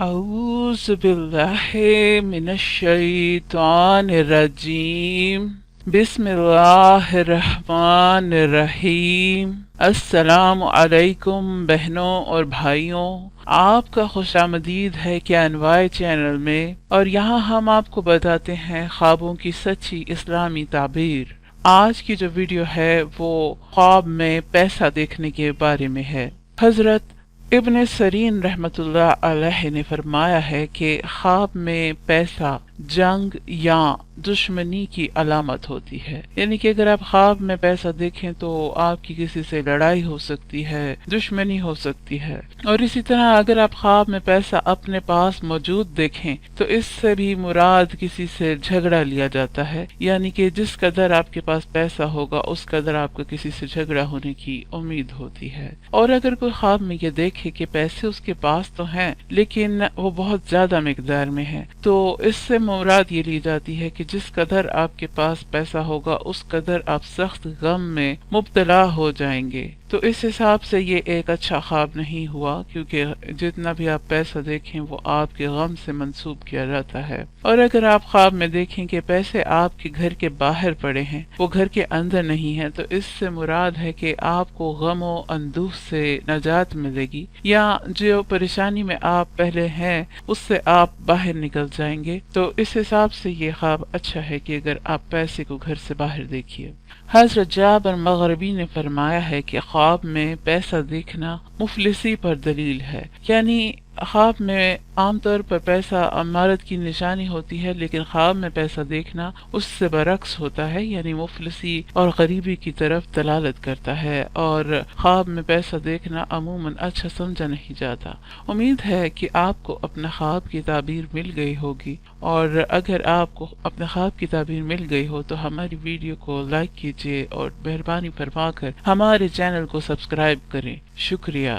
اعوذ باللہ من الشیطان الرجیم بسم اللہ الرحمن الرحیم۔ السلام علیکم بہنوں اور بھائیوں، آپ کا خوش آمدید ہے کیا چینل میں، اور یہاں ہم آپ کو بتاتے ہیں خوابوں کی سچی اسلامی تعبیر۔ آج کی جو ویڈیو ہے وہ خواب میں پیسہ دیکھنے کے بارے میں ہے۔ حضرت ابن سیرین رحمۃ اللہ علیہ نے فرمایا ہے کہ خواب میں پیسہ جنگ یا دشمنی کی علامت ہوتی ہے، یعنی کہ اگر آپ خواب میں پیسہ دیکھیں تو آپ کی کسی سے لڑائی ہو سکتی ہے، دشمنی ہو سکتی ہے۔ اور اسی طرح اگر آپ خواب میں پیسہ اپنے پاس موجود دیکھیں تو اس سے بھی مراد کسی سے جھگڑا لیا جاتا ہے، یعنی کہ جس قدر آپ کے پاس پیسہ ہوگا اس قدر آپ کو کسی سے جھگڑا ہونے کی امید ہوتی ہے۔ اور اگر کوئی خواب میں یہ دیکھے کہ پیسے اس کے پاس تو ہیں لیکن وہ بہت زیادہ مقدار میں ہیں، تو اس سے مراد یہ لی جاتی ہے کہ جس قدر آپ کے پاس پیسہ ہوگا اس قدر آپ سخت غم میں مبتلا ہو جائیں گے۔ تو اس حساب سے یہ ایک اچھا خواب نہیں ہوا، کیونکہ جتنا بھی آپ پیسہ دیکھیں وہ آپ کے غم سے منسوب کیا جاتا ہے۔ اور اگر آپ خواب میں دیکھیں کہ پیسے آپ کے گھر کے باہر پڑے ہیں، وہ گھر کے اندر نہیں ہیں، تو اس سے مراد ہے کہ آپ کو غم و اندوہ سے نجات ملے گی، یا جو پریشانی میں آپ پہلے ہیں اس سے آپ باہر نکل جائیں گے۔ تو اس حساب سے یہ خواب اچھا ہے کہ اگر آپ پیسے کو گھر سے باہر دیکھیے۔ حضرت جابر مغربی نے فرمایا ہے کہ خواب میں پیسہ دیکھنا مفلسی پر دلیل ہے، یعنی خواب میں عام طور پر پیسہ امارت کی نشانی ہوتی ہے، لیکن خواب میں پیسہ دیکھنا اس سے برعکس ہوتا ہے، یعنی مفلسی اور غریبی کی طرف دلالت کرتا ہے، اور خواب میں پیسہ دیکھنا عموماً اچھا سمجھا نہیں جاتا۔ امید ہے کہ آپ کو اپنا خواب کی تعبیر مل گئی ہوگی، اور اگر آپ کو اپنے خواب کی تعبیر مل گئی ہو تو ہماری ویڈیو کو لائک کیجیے اور مہربانی فرما کر ہمارے چینل کو سبسکرائب کریں۔ شکریہ۔